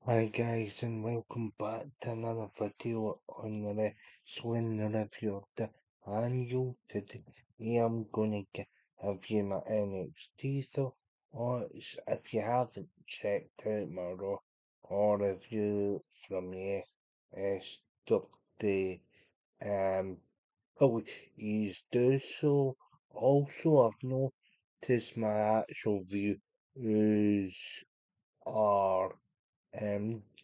Hi guys, and welcome back to another video on the wrestling review of the annual. Today I'm gonna have you my NXT thoughts. If you haven't checked out my Raw or review from yesterday, please do so. Also, I've noticed my actual views are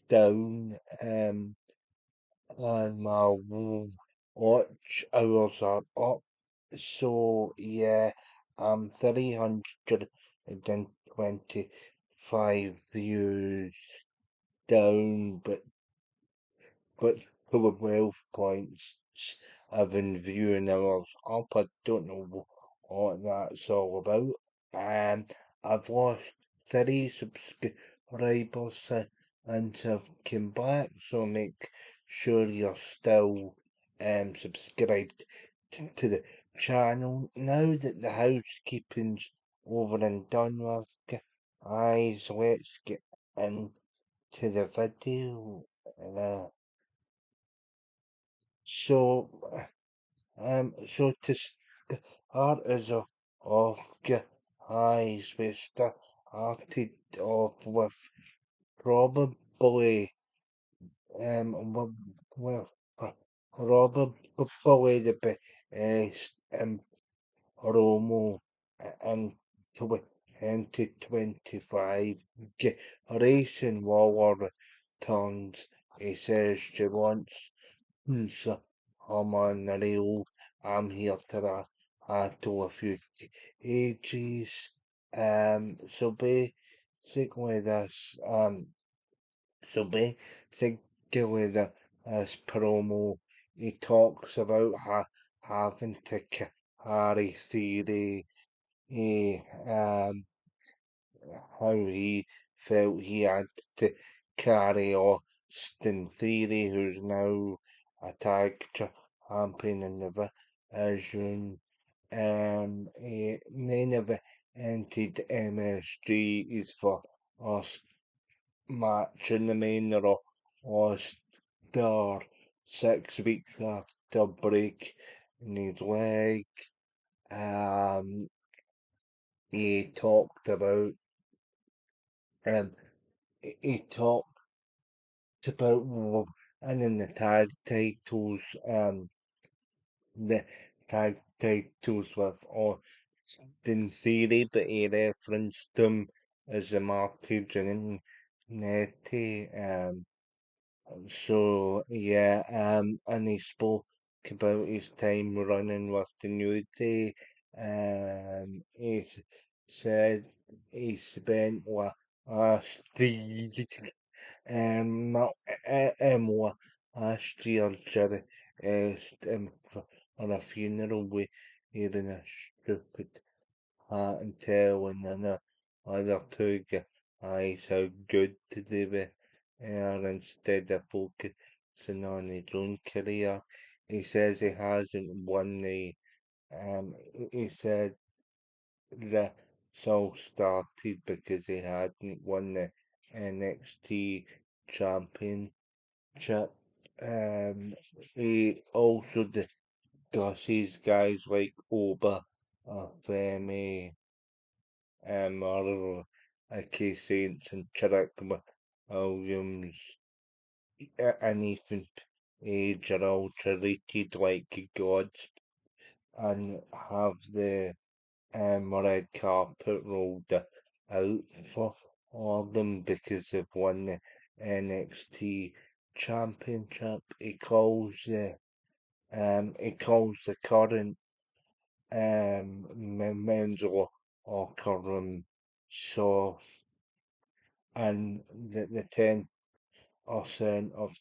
down, and my watch hours are up. So yeah, I'm 325 views down, but for the 12 points I've been viewing hours up. I don't know what that's all about. I've lost 30 subscribers and I've come back, so make sure you're still subscribed to the channel. Now that the housekeeping's over and done with, guys, let's get into the video. Uh, so, so to start us off, guys, we started off with probably, well, probably the best promo in 2025. Grayson Waller returns. He says she wants so I'm on the rail. I'm here to rattle a few ages. So basically this so basically this promo he talks about having to carry theory, how he felt he had to carry Austin Theory, who's now a tag champion in the division. He main evented MSG is for us match in the main roster 6 weeks after break in his leg. Um, he talked about um, he talked about and in the the tag titles with Austin Theory, but he referenced them as the Marty Jannetty. So yeah, and he spoke about his time running with the New Day. Said he spent last not last year, Jerry, on a funeral wearing a stupid hat and telling the other two guys how good they were instead of focusing on his own career. He says he hasn't won he said this all started because he hadn't won the NXT championship. He also discusses guys like Oba, Femi, or Ike Saints and Chirac Williams, and Ethan Page are all treated like gods and have the red carpet rolled out for all of them because they've won the NXT championship. He calls the current men's locker room soft, and the 10% of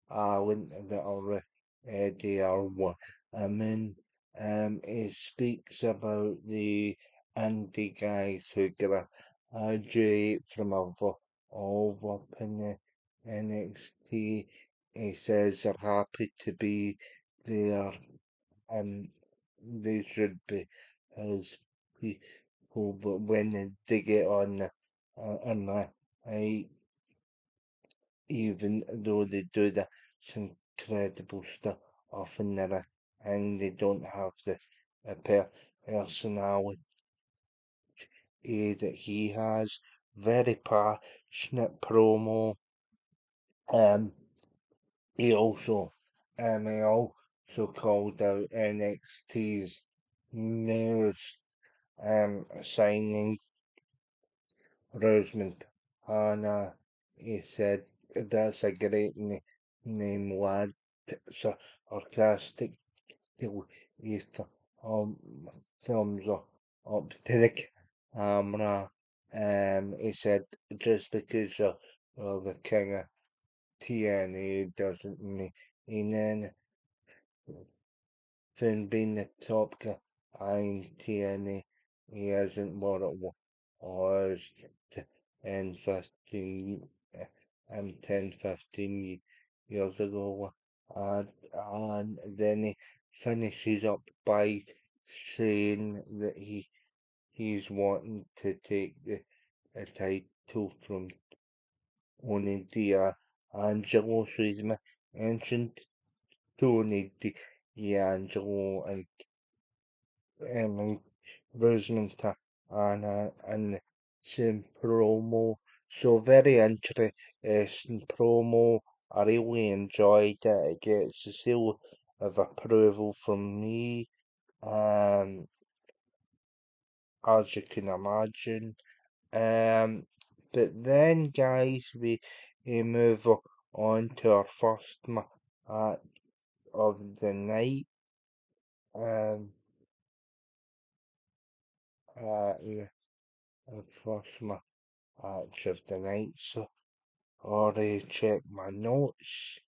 Ireland that are ready are women. He speaks about the indie guys who graduate from all up in the NXT. He says they're happy to be there and they should be as people, but when they get on the night even though they do this incredible stuff often there and they don't have the personality that he has. Very passionate promo. Um, he also called out NXT's newest signing, Rosemont, and he said that's a great name, lad. So sarcastic. He um, thumbs up to the camera. He said just because you're the king of TNA doesn't mean anything. Being the top guy in TNA, he hasn't what it was in 15, 10, 15 years ago. And then he finishes up by saying that he's wanting to take the title from Tony D'Angelo. So he's mentioned Tony D'Angelo and Rosamund and some promo. So very interesting promo. I really enjoyed it. It gets a seal of approval from me, um, as you can imagine. Um, but then, guys, we move on to our first match of the night. Um, yeah, our first match of the night. So, already check my notes.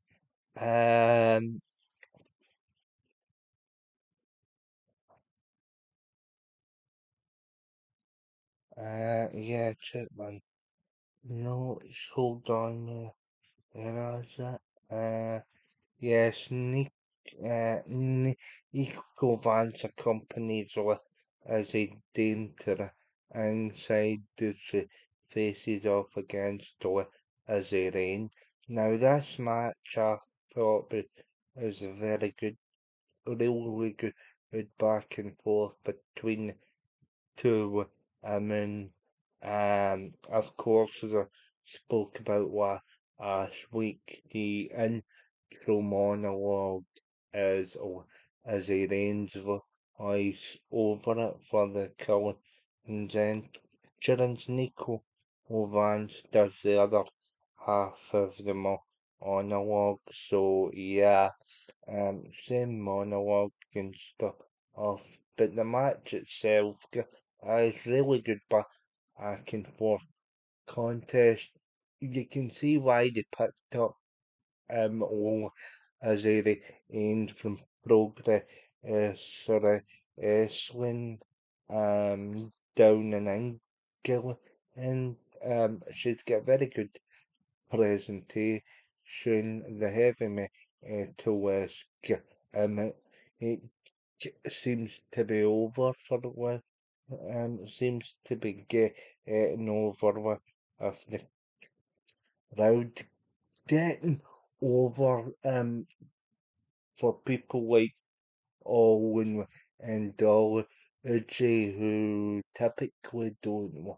Um, yeah, check my notes. Hold on, where is it? Yes, Nico Vance accompanies her as a dainter inside the faces off against her as a rain. Now this match I thought was a very good, really good back and forth between the two women. Of course, as I spoke about last week, the intro monologue is as a range of eyes over it for the Cullen and then Children's Nico Vance does the other half of the monologue. So yeah, same monologue and stuff off, but the match itself is really good back and forth contest. You can see why they picked up all as a range from progress, wrestling, down in England, and she's got very good presentation. The heavy metal it seems to be over for the seems to be getting over with the crowd getting over for people like Owen and Dolly who typically don't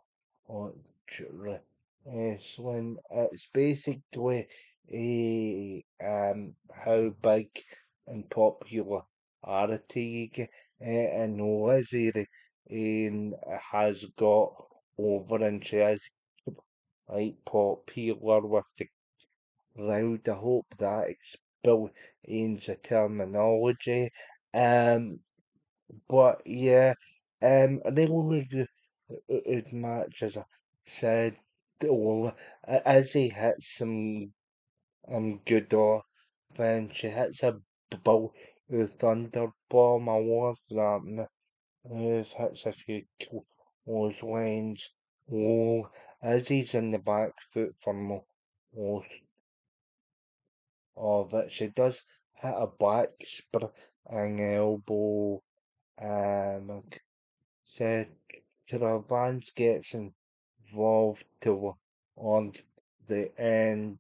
watch wrestling. It's basically how big and popularity you get, and Lizzie has got over, and she is like popular with the crowd. I hope that explains the terminology. Um, but yeah, really good match, as I said. Well, as he hits some good offense, she hits a ball with thunder bomb. I love that move. Hits a few clotheslines. Oh, as he's in the back foot for most of it. She does hit a back spring elbow. Like said, Vance gets involved to on the end.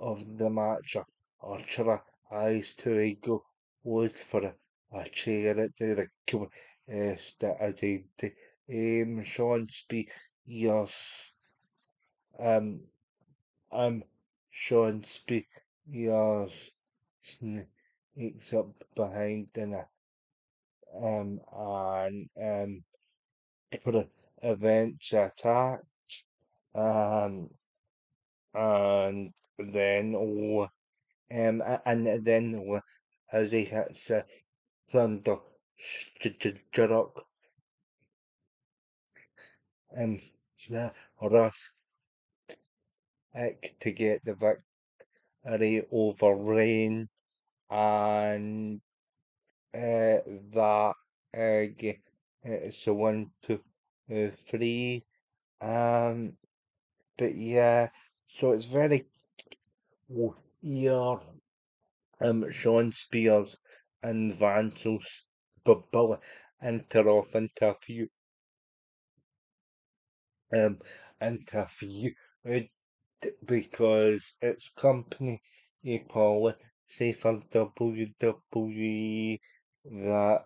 of the match or tries to go look for a chair at the strategy. Sean Spears, um, um, Sean Spears sneaks up behind and for events attack, um, and then and then as he hits thunder struck um Russ to get the victory over Rain and that it's a 1, 2, 3. Um, but yeah, so it's very weird. Sean Spears and Vancel's Bubba enter off um interview because it's company policy for WWE that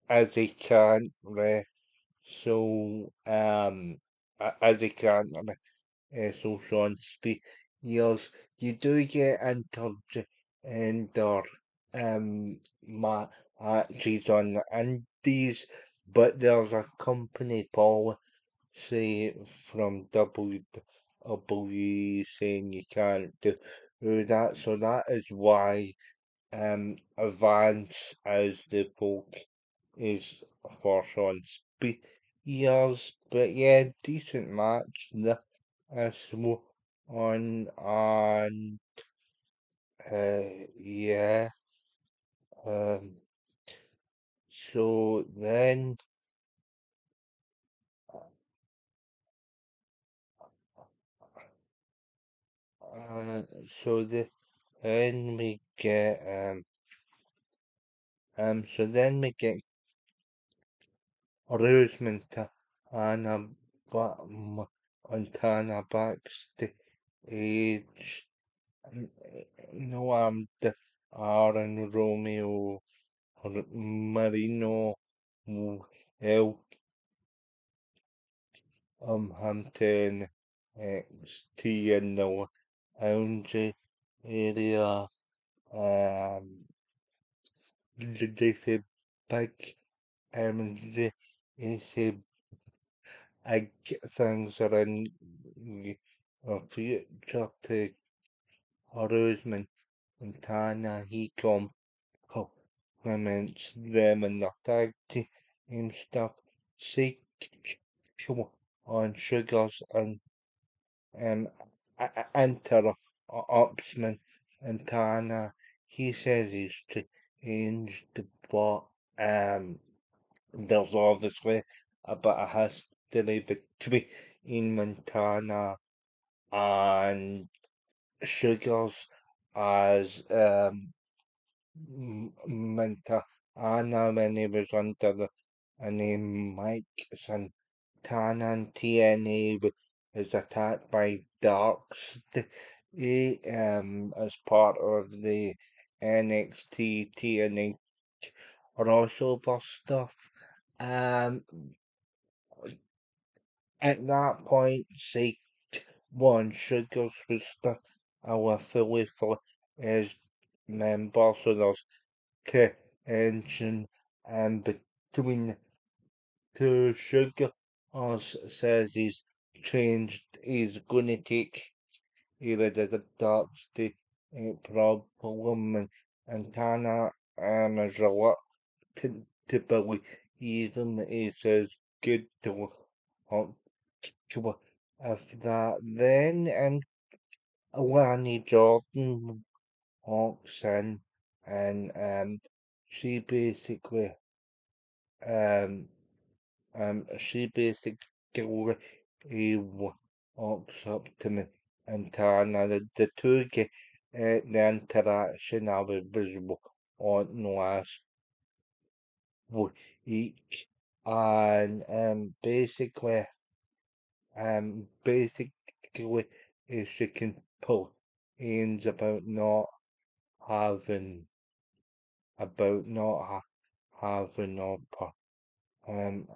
as he can't wrestle as he can't wrestle Sean Spears, you do get intergender matches on the indies, but there's a company policy from WWE saying you can't do that, so that is why Advance as the folk is for Sean Spears, but yeah, decent match this one, and yeah, um, so then, so then we get so then we get Rosemont and Montana backstage. No, the Aaron Romeo Marino El Hampton XT in the lounge area. They say big they say things are in the future to Rosemont Montana. He compliments them and their tag team stuff. See on Sugars and um, Upsman and Tana. He says he's changed, but there's obviously a bit of history between Montana and Sugars as Montana when he was under the name Mike Santana and TNA was attacked by Darkseid as part of the NXT TNA crossover stuff. Um, at that point, say one Sugars was still our fully as member, so there's tension between two Sugar says he's changed. He's gonna take either the dark state problem and Tana is reluctant to believe him. He says good to talk to after that. Then Lanny Jordan walks in and she basically um she basically walks up to me and Tana. The two get the interaction I was on last week, and basically she can pull Ian's having about not having um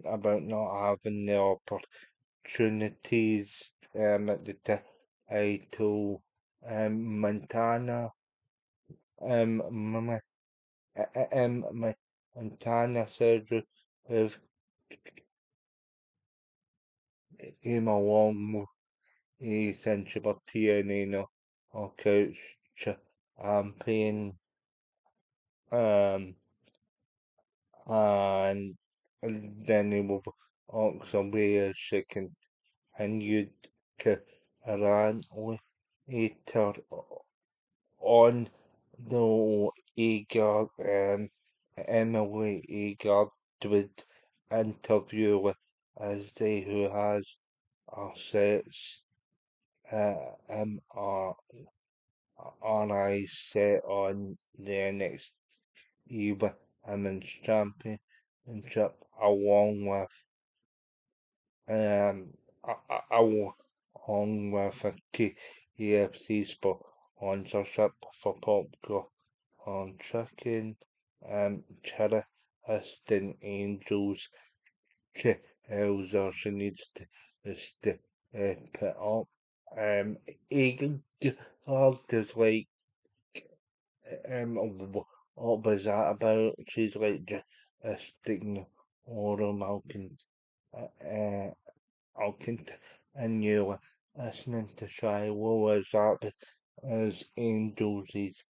about not having the opportunities at the title. Montana my, my Montana said with him along with essential TNA or coach champion um and then he will also be a second and you'd to run with it on the eager Emily Eager with interview with as they who has assets are eyes set on the next either women's championship along with um along with a KFC sponsorship for popcorn on chicken cheddar assistant angels Elsa she needs to put up Egan there's like what was that about? She's like just sticking oral milking uh, milking and you listening to try what was that as angels is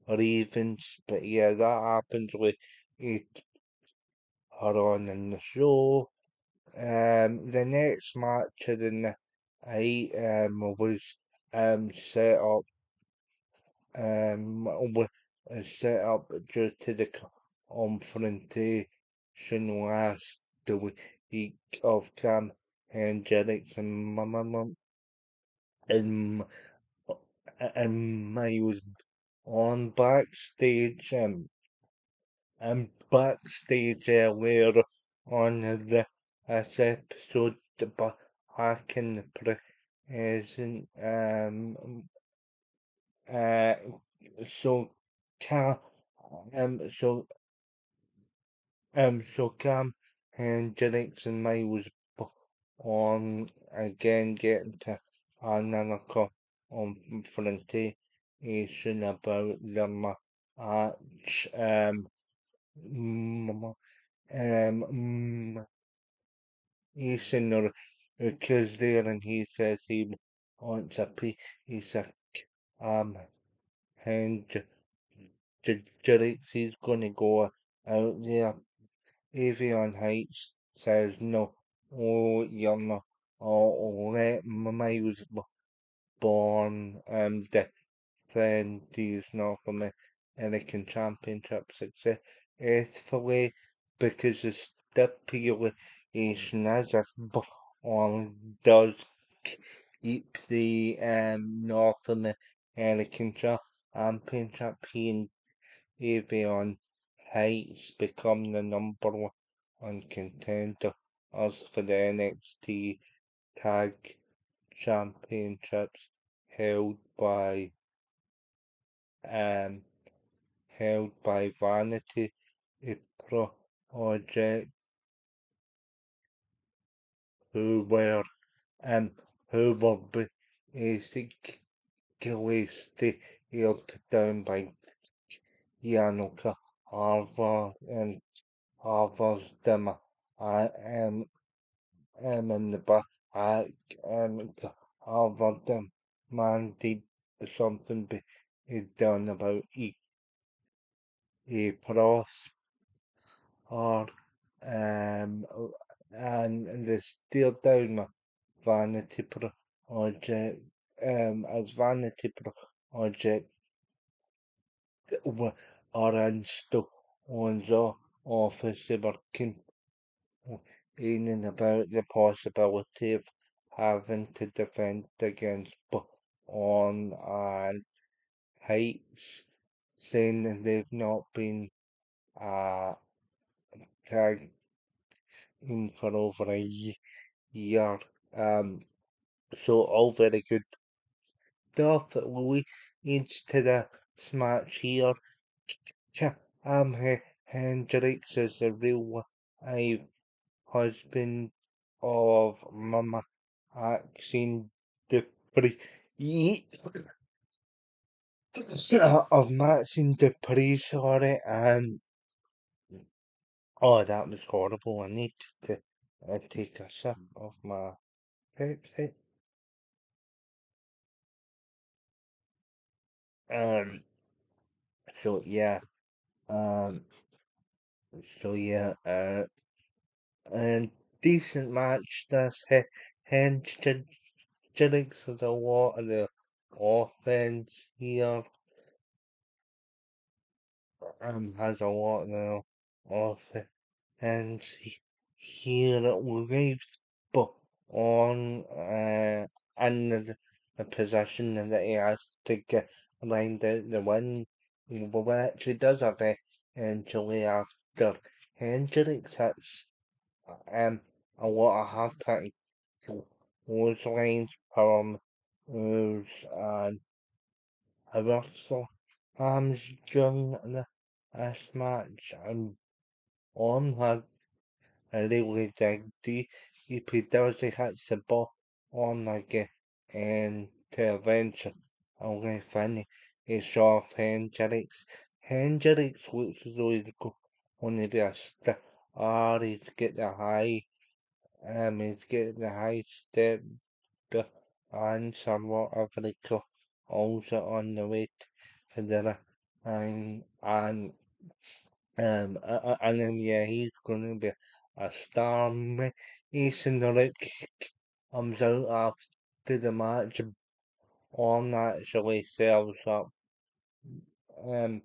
ravens but yeah that happens with it her on in the show. The next match of the night was set up was set up due to the confrontation last the week of Cam Hendricks and, and Miles on backstage earlier on this episode, but back in the present uh so Cam so Cam Hendricks and Miles on again getting to another confrontation about the match he's in because there and he says he wants a piece of um Hendricks he's gonna go out there. Avion Heights says no. Oh, you're not. Oh, let Miles born defend these North American Championship successfully because the stipulation is if Born does keep the North American Championship, he and Avion Heights become the number one contender as for the NXT Tag Championships held by um Vanity Project, who were um who were basically steered down by Yannicka Harvard and Harvard's demo. In the back, Harvard demanded something be done about pros or and they steered down my Vanity Project as Vanity Project are installed on the office they were complaining about the possibility of having to defend against on and Heights, saying that they've not been uh, tagged in for over a year. So all very good stuff that leads to this match here. Hendrix is the real life husband of Mama Maxine Dupree. Of Maxine Dupree, sorry, and oh, that was horrible. I need to take a sip of my Pepsi. Um, so yeah, um, so yeah, and decent match. This Hendrix has a lot of the offense here. Has a lot of the offense here that leaves, but on in the position that he has to get around the win. Well, actually does eventually after Hendrix hits a lot of hard hitting clotheslines from moves and a Russell during this match and on had a really dig he does he hits the ball on again and to eventually only finish off Hendrix. Hendrix looks as though he's going to be a star. He's get the high step and somewhat of a also on the way to the and and then yeah, he's gonna be a star. Mason Rick comes out after the match on actually sells up um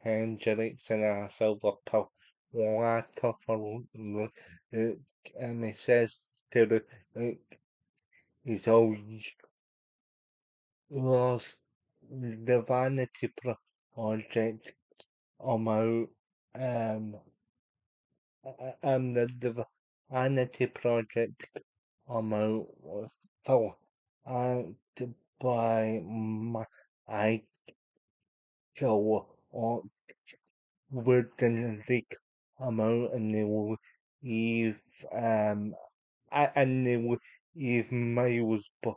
Hendrix and a silver platter for Luke, and he says to the he's always lost the vanity project about um the vanity project amount was full and by my I go on within the amount and they will leave and they will leave miles but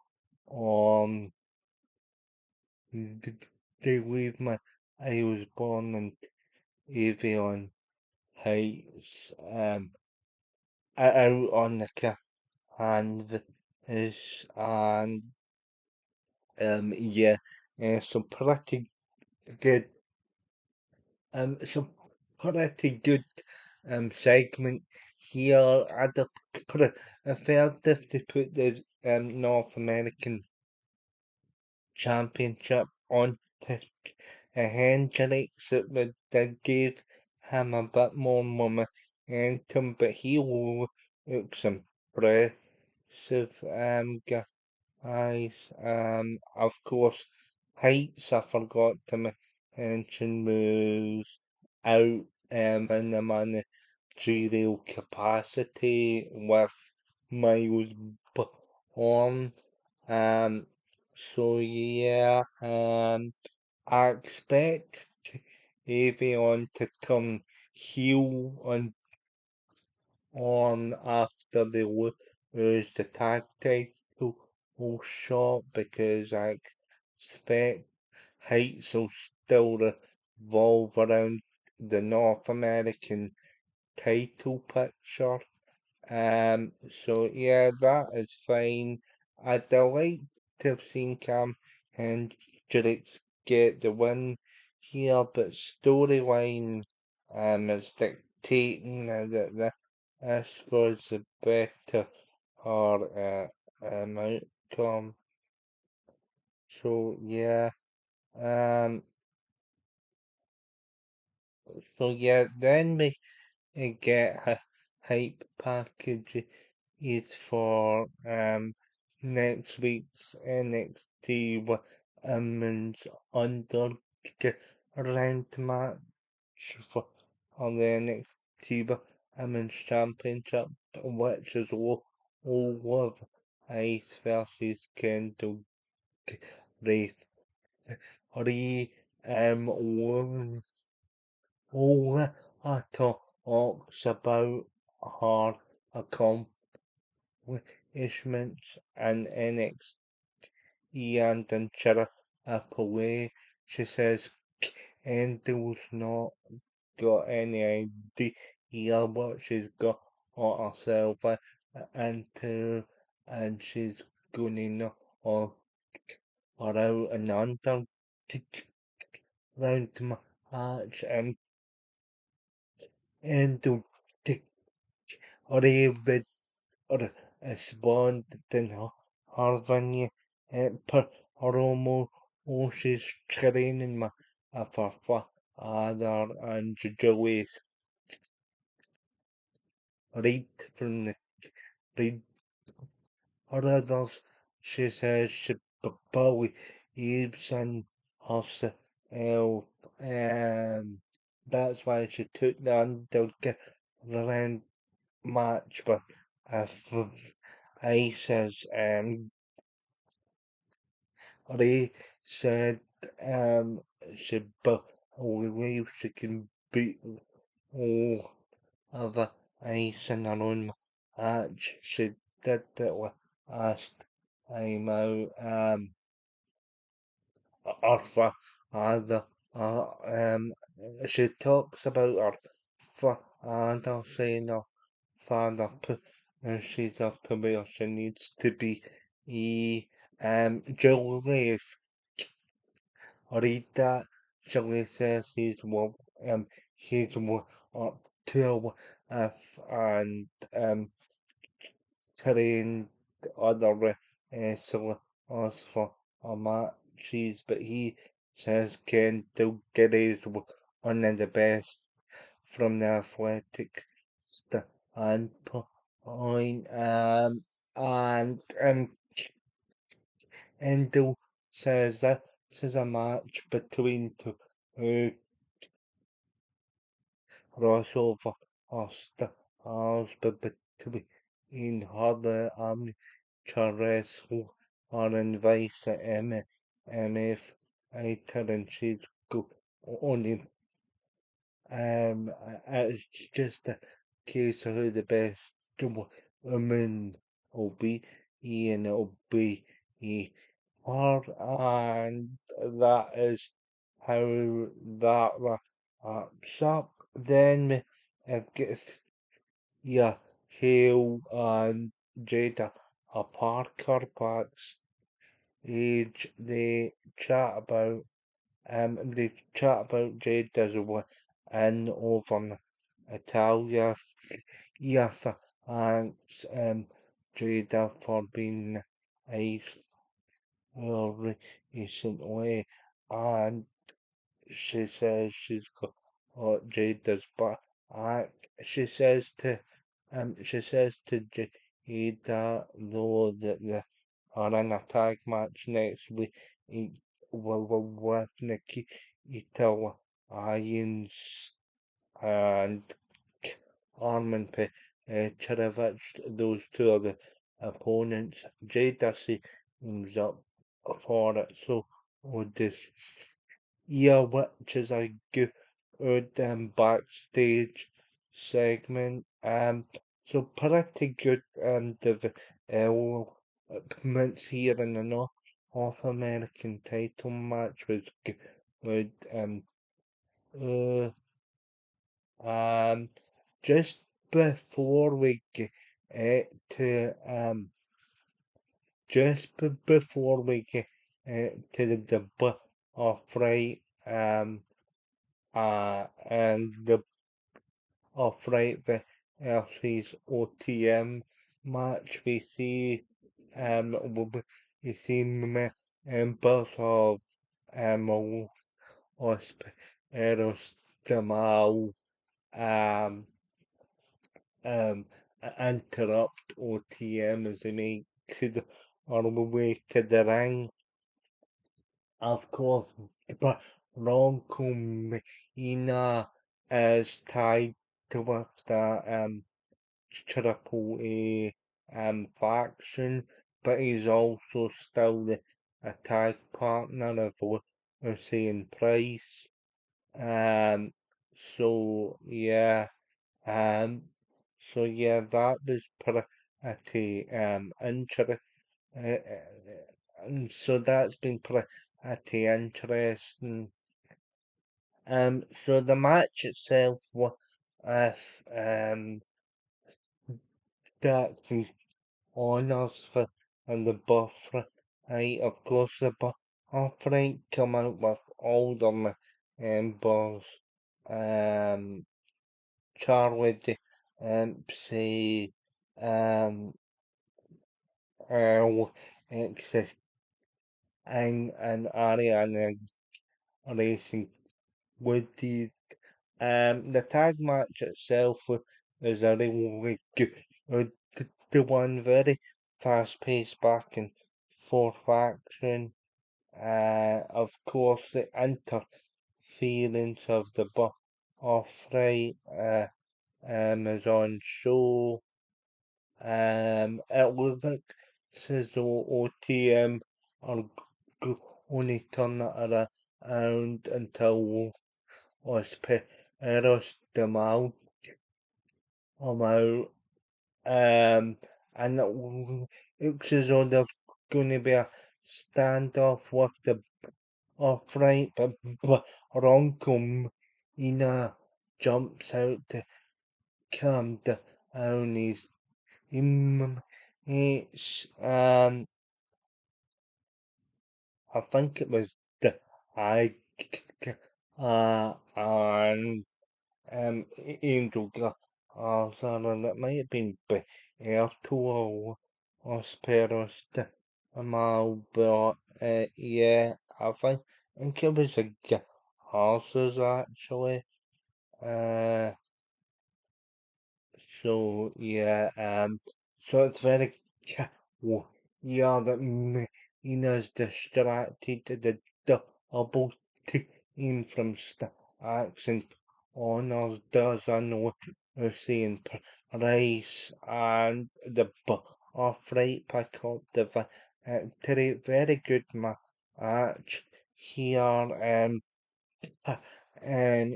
they leave my I was born in Avion Heights out on the canvas and yeah, some pretty good, some pretty good segment here. I'd have put a felt if they put the North American Championship on to Hendrix, it would give him a bit more momentum, but he looks impressive. Guys, of course, heights I forgot to mention moves out in the managerial capacity with Miles Born. Um, so yeah, I expect Avion to turn heel on after they lose the tag title shot because I expect Heights will still revolve around the North American title picture. So yeah, that is fine. I'd like to have seen Cam Hendricks get the win here, but storyline is dictating that this was the better or outcome. So yeah, um, so yeah, then we get a hype package is for next week's NXT Women's Under around match for on the NXT Women's Championship, which is all of Ice versus Kendall Wraith. Ri Ola talks about her accomplishments in NXT and in Chira. She says Kendall's not got any idea what she's got herself into, and she's gonna knock her out and under round match and to David or responded in Harvania per Romo she's training my father and Joey's right from the right or others. She says she believes in herself. That's why she took the underground match, but if I says Ray said she believes she can beat all other ice in her own match. She did it last time out. Her father, she talks about her father saying her father put and she's off to where she needs to be. Julie read that. Julie says he's up to and trained other wrestlers for matches, but he says Ken Gilgit is one of the best from the athletic standpoint. And Endo says this is a match between two crossover stars, but between her amateur wrestler and vice MF fighter, and she's only it's just a case of who the best woman will be, and it'll be her, and that is how that wraps up. Then we have got yeah, Hale and Jada Parker backstage. They chat about Jada's win over Italia. Yes, thanks Jada for being nice recently, and she says she's got Jada's back. She says to Jada though that they are in a tag match next week with Nikki Italians and Armin Cherevich. Those two are the opponents. Jada seems up for it, so would this year, which is a good backstage segment. So pretty good developments here in the North American title match was good. Uh, um, just before we get to before we get to the debate of right and the right versus OTM match we see we see members of Osperos Jamal um um interrupt OTM as they make on the way to the ring. Of course, but Ronco Medina is tied to with the Triple A faction, but he's also still the a tag partner of Lucien Price. Um, so yeah, um, that was pretty interesting. And so that's been pretty interesting. So the match itself was that honours for and the buffet. Of course, the buffet come out with all the members. Um, Charlie, say, um, Earl, Exit, and Ariana Racing with the tag match itself is a really good, the one very fast-paced back and forth action. Of course, the interference of the off right is on show. It looks like as though OTM are only turn it around until Osperos come out. And it looks as though there's going to be a standoff with the off-right, but Ronco Ina jumps out to calm down his it's I think it was the I and Angel and it might have been Berto or Speros the Amal, but yeah, think it was a horses actually. Uh, so yeah, so it's very yeah that Ina's distracted to the double team from accent honors does I know we're seeing Price and the off right pick up the very good match here and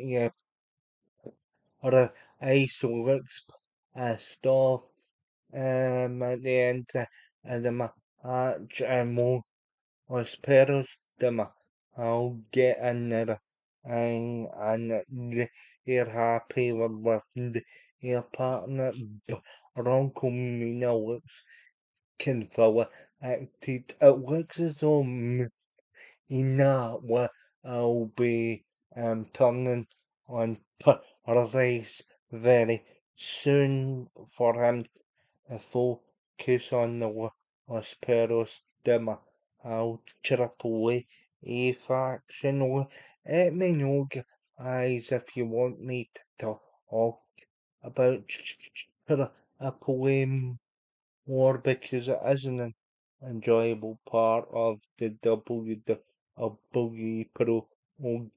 yeah or Ice looks stuff at the end of the match and more espero the I'll get in there and they're happy with their partner. Ronco Mina looks convinced. It looks as though Ina will be turning on Paradise very soon for him to focus on the Asperos Dema out Triple A faction. Let me know, guys, if you want me to talk about Triple A more because it is an enjoyable part of the WWE program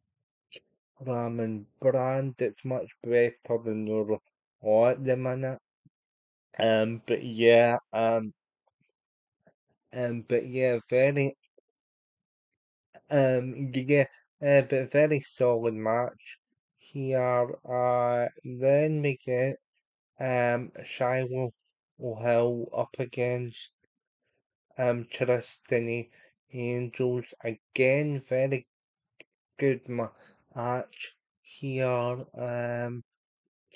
and brand. It's much better than your at the minute. But yeah, very, yeah, but very solid match here. Then we get Shiloh Hill up against Tristany Angels again. Very good match here.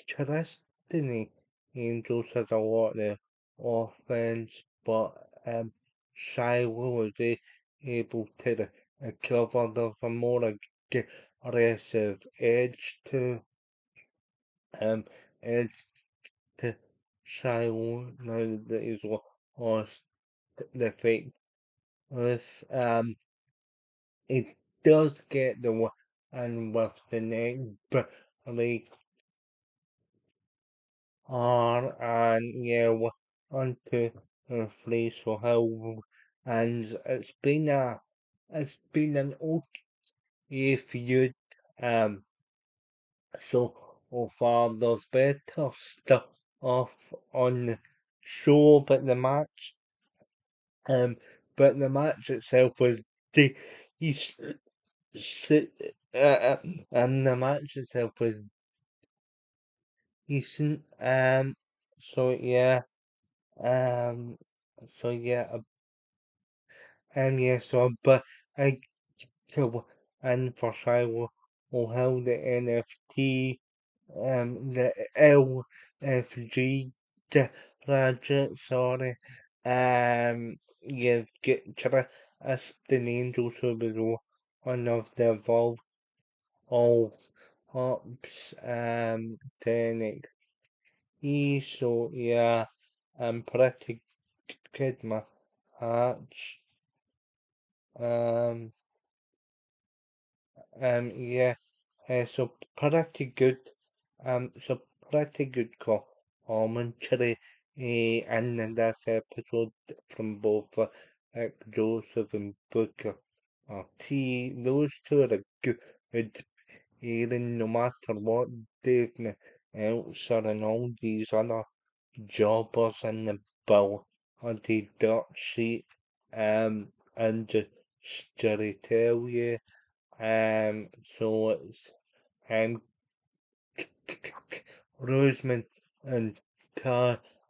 Tristany Angels has a lot of offense, but Shiloh was able to recover. There's a more aggressive um edge to Shiloh now that he's lost the fight with it does get the one and with the neck break on and yeah onto her face for how and it's been an okay feud so far there's better stuff on the show but the match but the match itself was de- he's, and the match itself was decent. So yeah, um, so yeah, yeah, so but I and for sure will have the NFT, the LFG project, sorry, you get try as the angels who below one of the evolved all hops, then so yeah, I'm pretty good, my hearts, um, yeah. So pretty good. So pretty good commentary in this episode from both Joseph and Booker. Those two are good, even no matter what they've else are and all these other jobbers in the bill on the dirt sheet. And just to tell you, so it's um Roseman and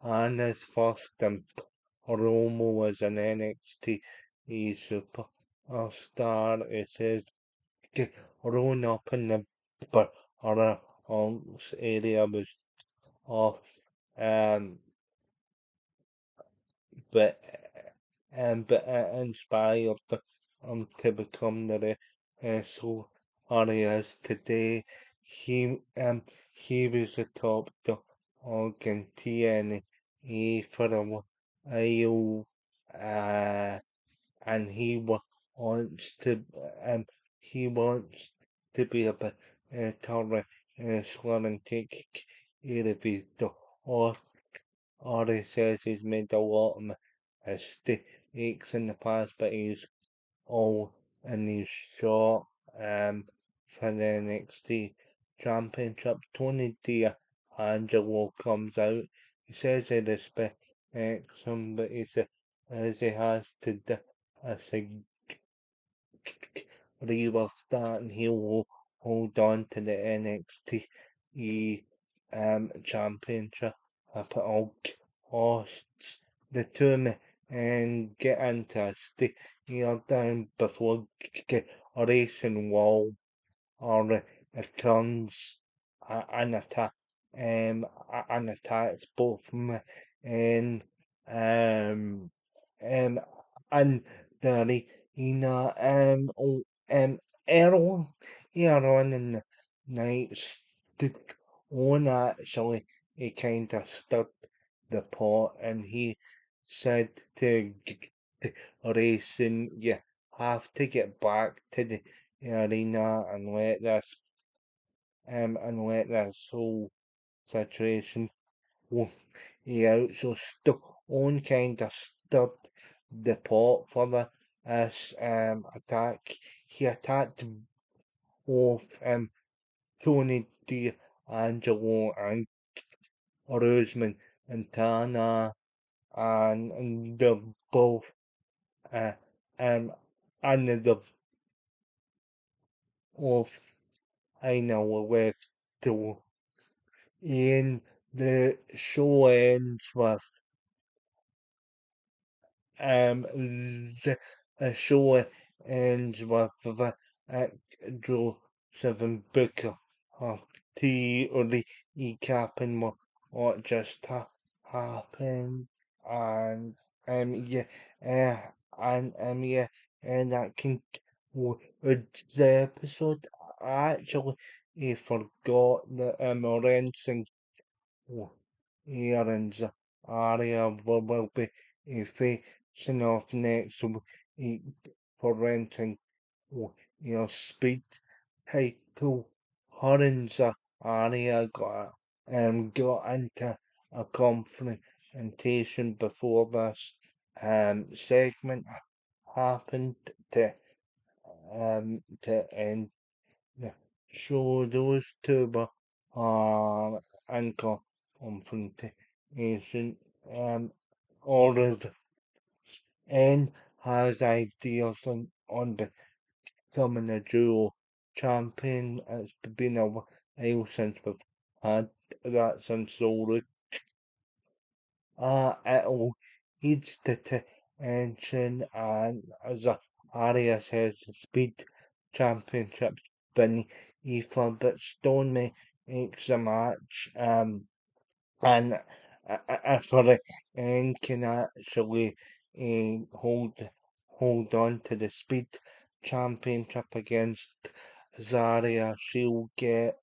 Anna's first Romo was an NXT superstar. It says grown up in the Bronx area was off, um, but inspired to become the so Arias today. He was the top dog in TNA for a while, and wants to he wants to be a bit taller, slow and take care of his dog. Ari says he's made a lot of mistakes in the past, but he's all in his shot for the NXT Championship. Tony D'Angelo comes out. He says he respects him, but as he has to disagree with that, and he will hold on to the NXT Championship at all costs. The two men and get into a stare down before Grayson Waller returns an attack and attacks both men um um and the arena early on in the night stood on actually he kinda stirred the pot and he said to Grayson, you have to get back to the arena and let this whole situation play out. So Stone kind of stirred the pot for this attack. He attacked both Tony D'Angelo and Roseman and Tana, and they're both uh, um and they're both I know left to in the show ends with the show ends with the Joseph and Booker theory recapping what just happened and yeah yeah and that concludes the episode. I actually forgot that Lorenz and Aaron's area will be facing off next week for renting your speed title. Horan's area got into a confrontation before this segment happened to end the show. Those two were in confrontation or and has ideas on becoming a dual champion. It's been a while since we've had that since Solo. It'll needs to tension and as Arias has the speed championships been Ethan, but Stone makes the match. And for the end can actually hold on to the speed championship against Zaria, she'll get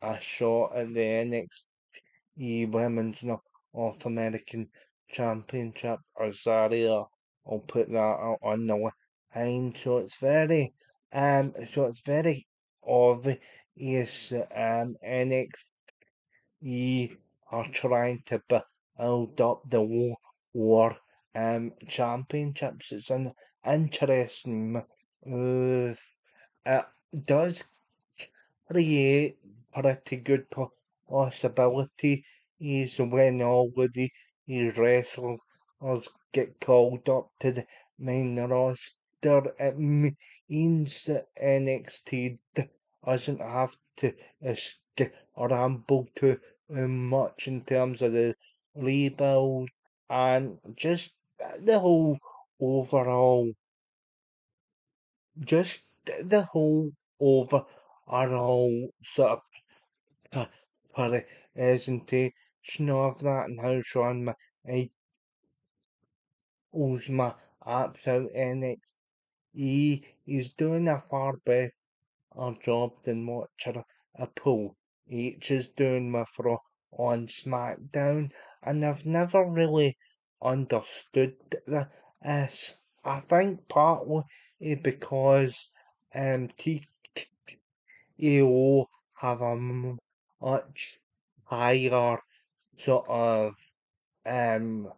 a shot at the NXT Women's North American Championship, or Zaria will put that out on the line. So it's very obvious NXT are trying to build up the war championships. It's an interesting move. It does create pretty good possibility is when all of these wrestlers get called up to the main roster. It means that NXT doesn't have to scramble too much in terms of the rebuild and just the whole overall, just the whole overall sort of presentation of that and how Sean Michaels my apps out NXT is doing a far better job than what a Pull H is doing with Raw on SmackDown, and I've never really understood this. I think partly because TKO have a much higher sort of um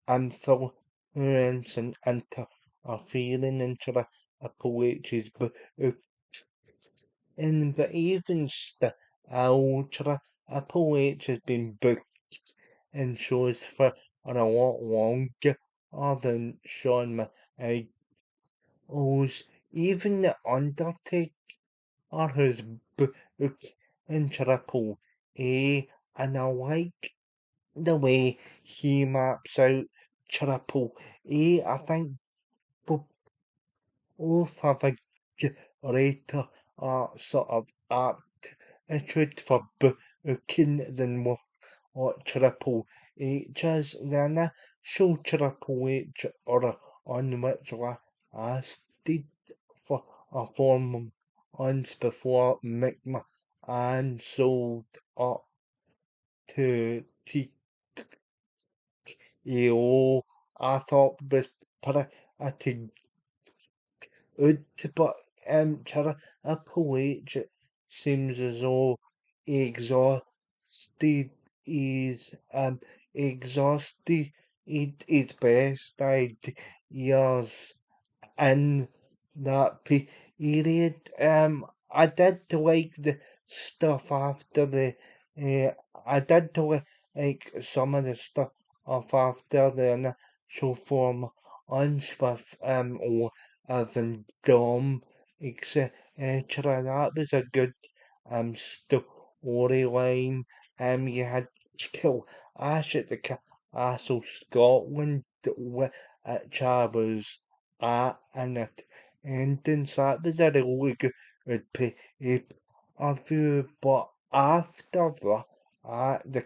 influence and interfering into the approaches, but even still, Triple H has been booked in shows for a lot longer than Shawn Michaels. Even the Undertaker has booked in Triple A, and I like the way he maps out Triple A. I think both have a greater sort of aptitude for booking than what Triple H is. The initial Triple H or on which I stayed for a 4 months before McMahon sold up to TKO, I thought was pretty good, but Triple H it seems as though he exhausted his best ideas in that period. I did like the stuff after the. I did like some of the stuff after the initial form with Evan Dom, etc. That was a good storyline. You had Kill Ash at the Castle Scotland, which I was and it ending, so that was a really good pay-per-view. But after that, the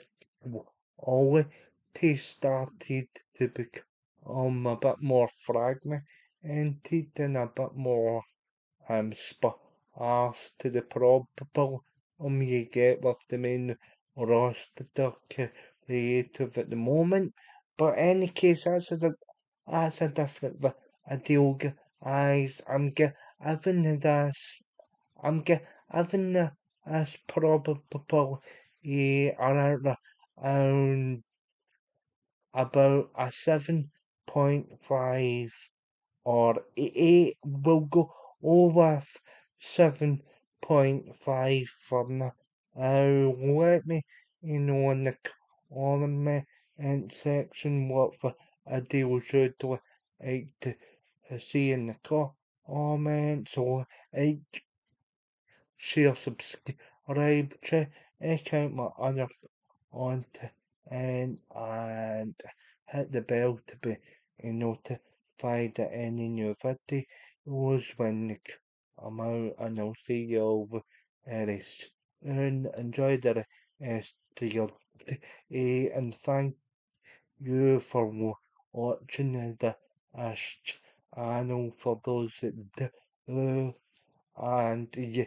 quality started to become a bit more fragmented and a bit more sparse to the problem you get with the main roster creative at the moment. But any case, that's a different deal, guys. I'm giving this probably around about a 7.5 or 8. We'll go over 7.5 for now. Let me know in the comment section what a deal should like to see in the car. Oh man, so I share, subscribe to account my other aunt and hit the bell to be notified of any new videos when they come out, and I'll see you all very soon. Enjoy the rest of your day, and thank you for watching the Ash channel for those that do, and yeah,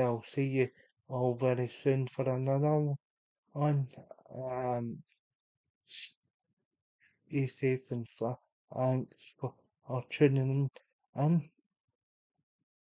I'll see you all very soon for another one. Stay safe and thanks for tuning in.